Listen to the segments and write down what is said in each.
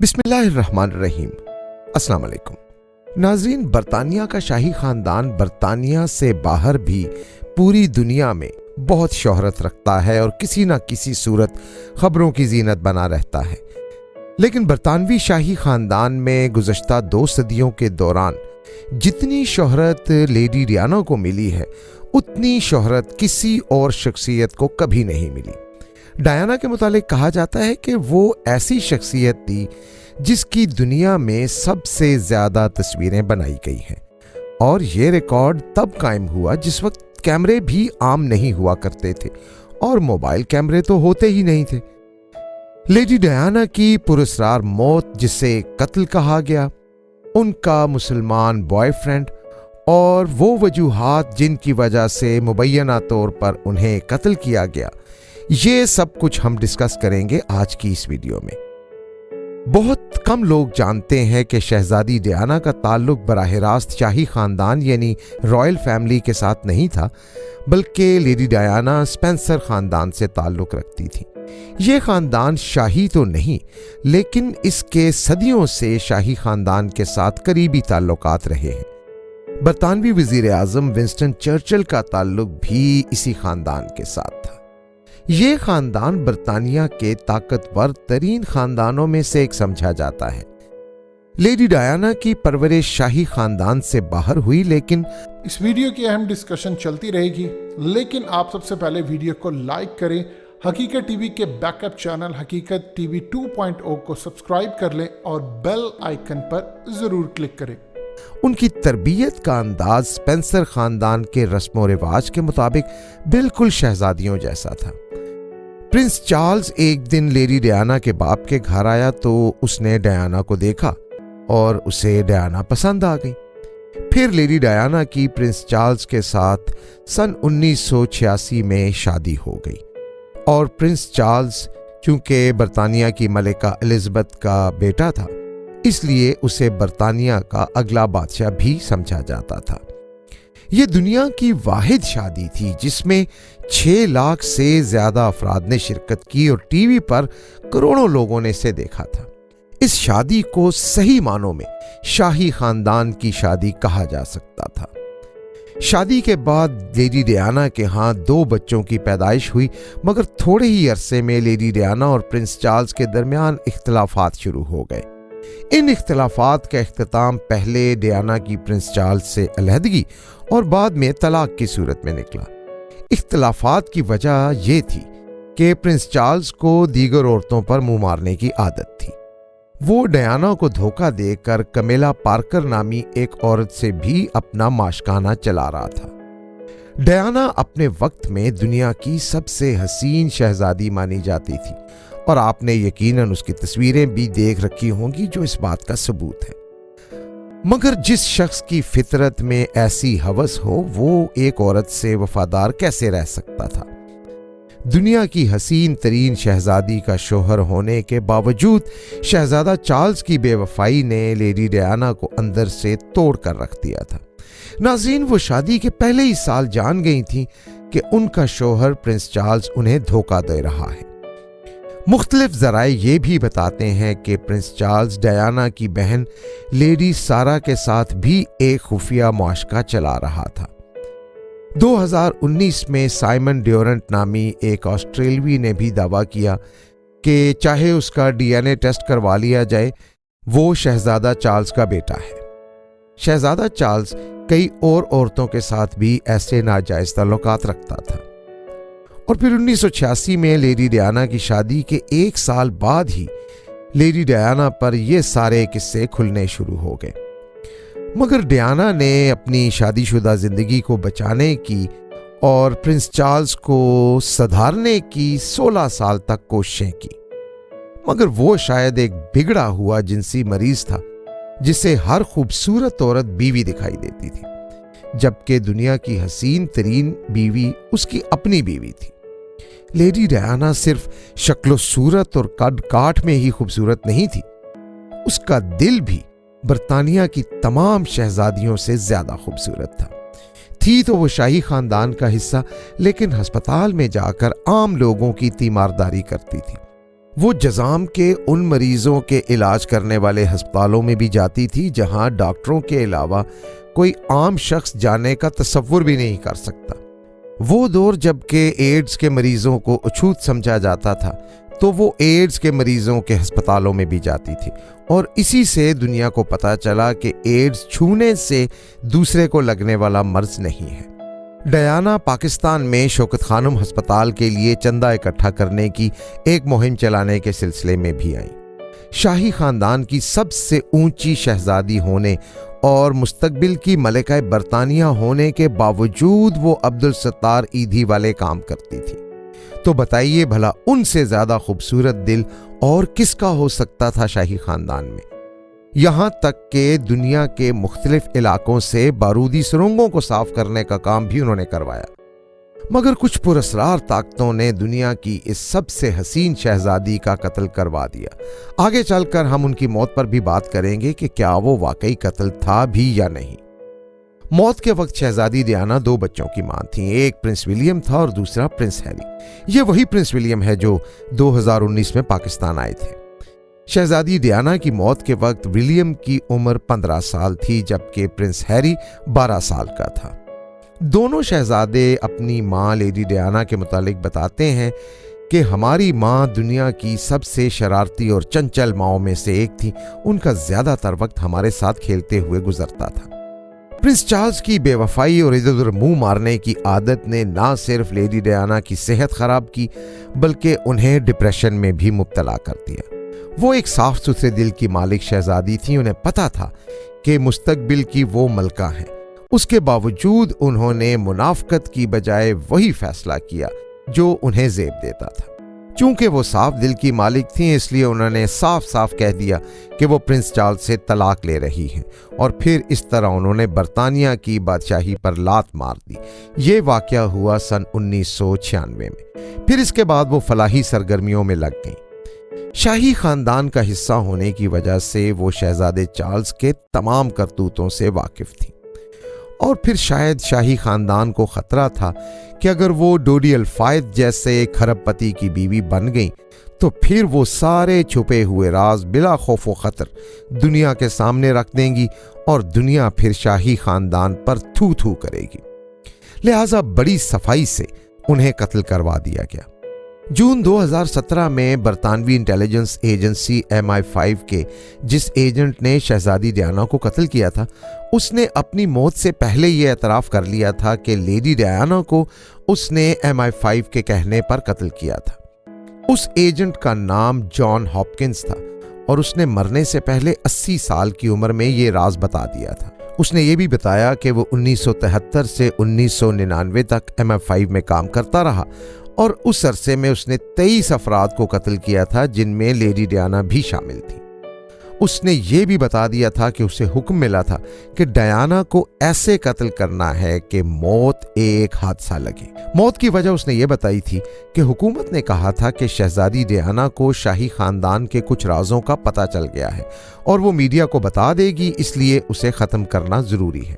بسم اللہ الرحمن الرحیم۔ السلام علیکم ناظرین، برطانیہ کا شاہی خاندان برطانیہ سے باہر بھی پوری دنیا میں بہت شہرت رکھتا ہے اور کسی نہ کسی صورت خبروں کی زینت بنا رہتا ہے، لیکن برطانوی شاہی خاندان میں گزشتہ 2 صدیوں کے دوران جتنی شہرت لیڈی ڈیانا کو ملی ہے اتنی شہرت کسی اور شخصیت کو کبھی نہیں ملی۔ ڈیانا کے متعلق کہا جاتا ہے کہ وہ ایسی شخصیت تھی جس کی دنیا میں سب سے زیادہ تصویریں بنائی گئی ہیں، اور یہ ریکارڈ تب قائم ہوا جس وقت کیمرے بھی عام نہیں ہوا کرتے تھے اور موبائل کیمرے تو ہوتے ہی نہیں تھے۔ لیڈی ڈیانا کی پراسرار موت، جسے قتل کہا گیا، ان کا مسلمان بوائے فرینڈ اور وہ وجوہات جن کی وجہ سے مبینہ طور پر انہیں قتل کیا گیا، یہ سب کچھ ہم ڈسکس کریں گے آج کی اس ویڈیو میں۔ بہت کم لوگ جانتے ہیں کہ شہزادی ڈیانا کا تعلق براہ راست شاہی خاندان یعنی رائل فیملی کے ساتھ نہیں تھا، بلکہ لیڈی ڈیانا اسپینسر خاندان سے تعلق رکھتی تھی۔ یہ خاندان شاہی تو نہیں، لیکن اس کے صدیوں سے شاہی خاندان کے ساتھ قریبی تعلقات رہے ہیں۔ برطانوی وزیر اعظم ونسٹن چرچل کا تعلق بھی اسی خاندان کے ساتھ تھا۔ یہ خاندان برطانیہ کے طاقتور ترین خاندانوں میں سے ایک سمجھا جاتا ہے۔ لیڈی ڈیانا کی پرورش شاہی خاندان سے باہر ہوئی، لیکن اس ویڈیو کی اہم ڈسکشن چلتی رہے گی، لیکن آپ سب سے پہلے ویڈیو کو لائک کریں، حقیقت ٹی وی کے بیک اپ چینل حقیقت ٹی وی 2.0 کو سبسکرائب کر لیں اور بیل آئیکن پر ضرور کلک کریں۔ ان کی تربیت کا انداز اسپینسر خاندان کے رسم و رواج کے مطابق بالکل شہزادیوں جیسا تھا۔ پرنس چارلز ایک دن لیڈی ڈیانا کے باپ کے گھر آیا تو اس نے ڈیانا کو دیکھا اور اسے ڈیانا پسند آ گئی۔ پھر لیڈی ڈیانا کی پرنس چارلز کے ساتھ سن 1986 میں شادی ہو گئی، اور پرنس چارلز چونکہ برطانیہ کی ملکہ الزبتھ کا بیٹا تھا، اس لیے اسے برطانیہ کا اگلا بادشاہ بھی سمجھا جاتا تھا۔ یہ دنیا کی واحد شادی تھی جس میں 6 لاکھ سے زیادہ افراد نے شرکت کی اور ٹی وی پر کروڑوں لوگوں نے اسے دیکھا تھا۔ اس شادی کو صحیح معنوں میں شاہی خاندان کی شادی کہا جا سکتا تھا۔ شادی کے بعد لیڈی ڈیانا کے ہاں 2 بچوں کی پیدائش ہوئی، مگر تھوڑے ہی عرصے میں لیڈی ڈیانا اور پرنس چارلز کے درمیان اختلافات شروع ہو گئے۔ ان اختلافات کا اختتام پہلے ڈیانا کی پرنس چارلز سے علیحدگی اور بعد میں طلاق کی صورت میں نکلا۔ اختلافات کی وجہ یہ تھی کہ پرنس چارلز کو دیگر عورتوں پر منہ مارنے کی عادت تھی۔ وہ ڈیانا کو دھوکہ دے کر کمیلا پارکر نامی ایک عورت سے بھی اپنا ماشکانہ چلا رہا تھا۔ ڈیانا اپنے وقت میں دنیا کی سب سے حسین شہزادی مانی جاتی تھی، اور آپ نے یقیناً اس کی تصویریں بھی دیکھ رکھی ہوں گی جو اس بات کا ثبوت ہے۔ مگر جس شخص کی فطرت میں ایسی ہوس ہو وہ ایک عورت سے وفادار کیسے رہ سکتا تھا؟ دنیا کی حسین ترین شہزادی کا شوہر ہونے کے باوجود شہزادہ چارلز کی بے وفائی نے لیڈی ڈیانا کو اندر سے توڑ کر رکھ دیا تھا۔ ناظرین، وہ شادی کے پہلے ہی سال جان گئی تھیں کہ ان کا شوہر پرنس چارلز انہیں دھوکہ دے رہا ہے۔ مختلف ذرائع یہ بھی بتاتے ہیں کہ پرنس چارلز ڈیانا کی بہن لیڈی سارا کے ساتھ بھی ایک خفیہ معاشقہ چلا رہا تھا۔ 2019 میں سائمن ڈیورنٹ نامی ایک آسٹریلوی نے بھی دعویٰ کیا کہ چاہے اس کا DNA ٹیسٹ کروا لیا جائے، وہ شہزادہ چارلز کا بیٹا ہے۔ شہزادہ چارلز کئی اور عورتوں کے ساتھ بھی ایسے ناجائز تعلقات رکھتا تھا، اور پھر 1986 میں لیڈی ڈیانا کی شادی کے 1 سال بعد ہی لیڈی ڈیانا پر یہ سارے قصے کھلنے شروع ہو گئے۔ مگر ڈیانا نے اپنی شادی شدہ زندگی کو بچانے کی اور پرنس چارلز کو سدھارنے کی 16 سال تک کوششیں کی، مگر وہ شاید ایک بگڑا ہوا جنسی مریض تھا جسے ہر خوبصورت عورت بیوی دکھائی دیتی تھی، جبکہ دنیا کی حسین ترین بیوی اس کی اپنی بیوی تھی۔ لیڈی ڈیانا صرف شکل و صورت اور قد کاٹ میں ہی خوبصورت نہیں تھی، اس کا دل بھی برطانیہ کی تمام شہزادیوں سے زیادہ خوبصورت تھا۔ تھی تو وہ شاہی خاندان کا حصہ، لیکن ہسپتال میں جا کر عام لوگوں کی تیمارداری کرتی تھی۔ وہ جزام کے ان مریضوں کے علاج کرنے والے ہسپتالوں میں بھی جاتی تھی جہاں ڈاکٹروں کے علاوہ کوئی عام شخص جانے کا تصور بھی نہیں کر سکتا۔ وہ دور جب کہ ایڈز کے مریضوں کو اچھوت سمجھا جاتا تھا تو وہ ایڈز کے مریضوں کے ہسپتالوں میں بھی جاتی تھی، اور اسی سے دنیا کو پتہ چلا کہ ایڈز چھونے سے دوسرے کو لگنے والا مرض نہیں ہے۔ ڈیانا پاکستان میں شوکت خانم ہسپتال کے لیے چندہ اکٹھا کرنے کی ایک مہم چلانے کے سلسلے میں بھی آئیں۔ شاہی خاندان کی سب سے اونچی شہزادی ہونے اور مستقبل کی ملکہ برطانیہ ہونے کے باوجود وہ عبدالستار ایدھی والے کام کرتی تھی۔ تو بتائیے بھلا ان سے زیادہ خوبصورت دل اور کس کا ہو سکتا تھا شاہی خاندان میں؟ یہاں تک کہ دنیا کے مختلف علاقوں سے بارودی سرنگوں کو صاف کرنے کا کام بھی انہوں نے کروایا۔ مگر کچھ پراسرار طاقتوں نے دنیا کی اس سب سے حسین شہزادی کا قتل کروا دیا۔ آگے چل کر ہم ان کی موت پر بھی بات کریں گے کہ کیا وہ واقعی قتل تھا بھی یا نہیں۔ موت کے وقت شہزادی ڈیانا 2 بچوں کی ماں تھیں، ایک پرنس ولیم تھا اور دوسرا پرنس ہیری۔ یہ وہی پرنس ولیم ہے جو 2019 میں پاکستان آئے تھے۔ شہزادی ڈیانا کی موت کے وقت ولیم کی عمر 15 سال تھی جبکہ پرنس ہیری 12 سال کا تھا۔ دونوں شہزادے اپنی ماں لیڈی ڈیانا کے متعلق بتاتے ہیں کہ ہماری ماں دنیا کی سب سے شرارتی اور چنچل ماؤں میں سے ایک تھی، ان کا زیادہ تر وقت ہمارے ساتھ کھیلتے ہوئے گزرتا تھا۔ پرنس چارلز کی بے وفائی اور ادھر ادھر منہ مارنے کی عادت نے نہ صرف لیڈی ڈیانا کی صحت خراب کی بلکہ انہیں ڈپریشن میں بھی مبتلا کر دیا۔ وہ ایک صاف ستھرے دل کی مالک شہزادی تھیں، انہیں پتا تھا کہ مستقبل کی وہ ملکہ ہیں۔ اس کے باوجود انہوں نے منافقت کی بجائے وہی فیصلہ کیا جو انہیں زیب دیتا تھا۔ چونکہ وہ صاف دل کی مالک تھیں اس لیے انہوں نے صاف صاف کہہ دیا کہ وہ پرنس چارلز سے طلاق لے رہی ہیں، اور پھر اس طرح انہوں نے برطانیہ کی بادشاہی پر لات مار دی۔ یہ واقعہ ہوا سن 1996 میں۔ پھر اس کے بعد وہ فلاحی سرگرمیوں میں لگ گئیں۔ شاہی خاندان کا حصہ ہونے کی وجہ سے وہ شہزادے چارلز کے تمام کرتوتوں سے واقف تھی، اور پھر شاید شاہی خاندان کو خطرہ تھا کہ اگر وہ ڈوڈی الفائد جیسے کھرب پتی کی بیوی بن گئیں تو پھر وہ سارے چھپے ہوئے راز بلا خوف و خطر دنیا کے سامنے رکھ دیں گی اور دنیا پھر شاہی خاندان پر تھو تھو کرے گی۔ لہٰذا بڑی صفائی سے انہیں قتل کروا دیا گیا۔ جون 2017 میں برطانوی انٹیلیجنس ایجنسی MI5 کے جس ایجنٹ نے شہزادی ڈیانا کو قتل کیا تھا اس نے اپنی موت سے پہلے یہ اعتراف کر لیا تھا کہ لیڈی ڈیانا کو اس نے MI5 کے کہنے پر قتل کیا تھا۔ اس ایجنٹ کا نام جان ہاپکنز تھا اور اس نے مرنے سے پہلے 80 سال کی عمر میں یہ راز بتا دیا تھا۔ اس نے یہ بھی بتایا کہ وہ 1973 سے 1999 تک MI5 میں کام کرتا رہا اور اس عرصے میں اس نے 23 افراد کو قتل کیا تھا جن میں لیڈی ڈیانا بھی شامل تھی۔ اس نے یہ بھی بتا دیا تھا کہ اسے حکم ملا تھا کہ ڈیانا کو ایسے قتل کرنا ہے کہ موت ایک حادثہ لگے۔ موت کی وجہ اس نے یہ بتائی تھی کہ حکومت نے کہا تھا کہ شہزادی ڈیانا کو شاہی خاندان کے کچھ رازوں کا پتہ چل گیا ہے اور وہ میڈیا کو بتا دے گی، اس لیے اسے ختم کرنا ضروری ہے۔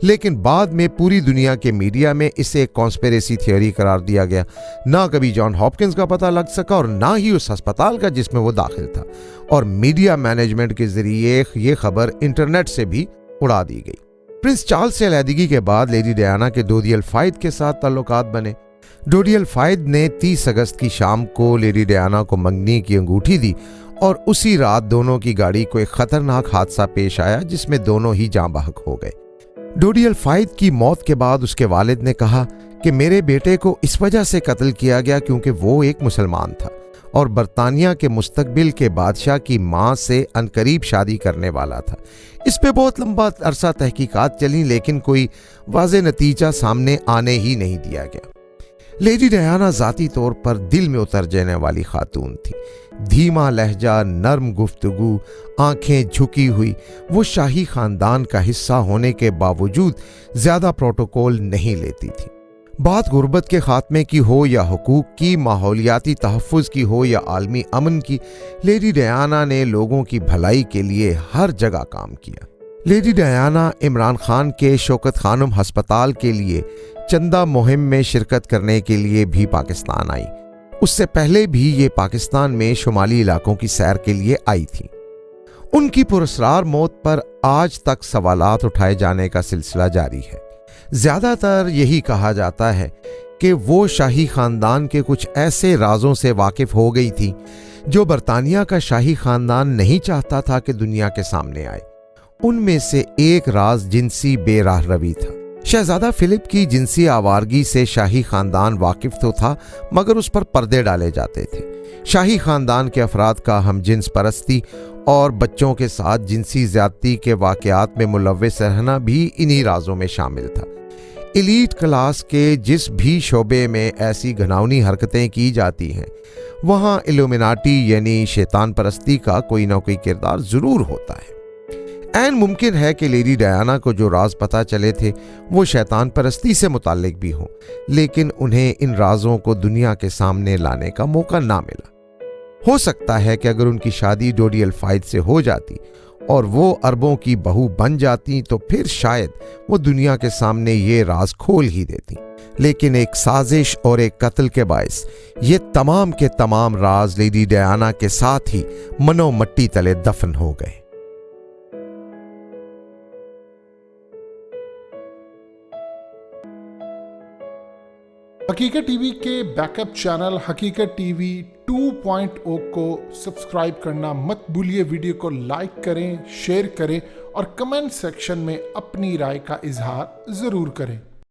لیکن بعد میں پوری دنیا کے میڈیا میں اسے ایک کانسپیریسی تھیوری قرار دیا گیا۔ نہ کبھی جان ہاپکنز کا پتہ لگ سکا اور نہ ہی اس ہسپتال کا جس میں وہ داخل تھا، اور میڈیا مینجمنٹ کے ذریعے یہ خبر انٹرنیٹ سے بھی اڑا دی گئی۔ پرنس چارلز سے علیحدگی کے بعد لیڈی ڈیانا کے ڈوڈی الفائد کے ساتھ تعلقات بنے۔ ڈوڈی الفائد نے 30 اگست کی شام کو لیڈی ڈیانا کو منگنی کی انگوٹھی دی اور اسی رات دونوں کی گاڑی کو ایک خطرناک حادثہ پیش آیا جس میں دونوں ہی جاں بحق ہو گئے۔ ڈوڈی الفائد کی موت کے بعد اس کے والد نے کہا کہ میرے بیٹے کو اس وجہ سے قتل کیا گیا کیونکہ وہ ایک مسلمان تھا اور برطانیہ کے مستقبل کے بادشاہ کی ماں سے عنقریب شادی کرنے والا تھا۔ اس پہ بہت لمبا عرصہ تحقیقات چلیں لیکن کوئی واضح نتیجہ سامنے آنے ہی نہیں دیا گیا۔ لیڈی ڈیانا ذاتی طور پر دل میں اتر جانے والی خاتون تھی۔ دھیما لہجہ، نرم گفتگو، آنکھیں جھکی ہوئی، وہ شاہی خاندان کا حصہ ہونے کے باوجود زیادہ پروٹوکول نہیں لیتی تھی۔ بات غربت کے خاتمے کی ہو یا حقوق کی، ماحولیاتی تحفظ کی ہو یا عالمی امن کی، لیڈی ڈیانا نے لوگوں کی بھلائی کے لیے ہر جگہ کام کیا۔ لیڈی ڈیانا عمران خان کے شوکت خانم ہسپتال کے لیے چندہ مہم میں شرکت کرنے کے لیے بھی پاکستان آئی۔ اس سے پہلے بھی یہ پاکستان میں شمالی علاقوں کی سیر کے لیے آئی تھی۔ ان کی پراسرار موت پر آج تک سوالات اٹھائے جانے کا سلسلہ جاری ہے۔ زیادہ تر یہی کہا جاتا ہے کہ وہ شاہی خاندان کے کچھ ایسے رازوں سے واقف ہو گئی تھی جو برطانیہ کا شاہی خاندان نہیں چاہتا تھا کہ دنیا کے سامنے آئے۔ ان میں سے ایک راز جنسی بے راہ روی تھا۔ شہزادہ فلپ کی جنسی آوارگی سے شاہی خاندان واقف تو تھا، مگر اس پر پردے ڈالے جاتے تھے۔ شاہی خاندان کے افراد کا ہم جنس پرستی اور بچوں کے ساتھ جنسی زیادتی کے واقعات میں ملوث رہنا بھی انہی رازوں میں شامل تھا۔ ایلیٹ کلاس کے جس بھی شعبے میں ایسی گھناؤنی حرکتیں کی جاتی ہیں، وہاں ایلومیناٹی یعنی شیطان پرستی کا کوئی نہ کوئی کردار ضرور ہوتا ہے۔ عین ممکن ہے کہ لیڈی ڈیانا کو جو راز پتہ چلے تھے وہ شیطان پرستی سے متعلق بھی ہوں، لیکن انہیں ان رازوں کو دنیا کے سامنے لانے کا موقع نہ ملا۔ ہو سکتا ہے کہ اگر ان کی شادی ڈوڈی الفائد سے ہو جاتی اور وہ اربوں کی بہو بن جاتی تو پھر شاید وہ دنیا کے سامنے یہ راز کھول ہی دیتی، لیکن ایک سازش اور ایک قتل کے باعث یہ تمام کے تمام راز لیڈی ڈیانا کے ساتھ ہی منو مٹی تلے دفن ہو گئے۔ حقیقت ٹی وی کے بیک اپ چینل حقیقت ٹی وی 2.0 کو سبسکرائب کرنا مت بھولیے۔ ویڈیو کو لائک کریں، شیئر کریں اور کمنٹ سیکشن میں اپنی رائے کا اظہار ضرور کریں۔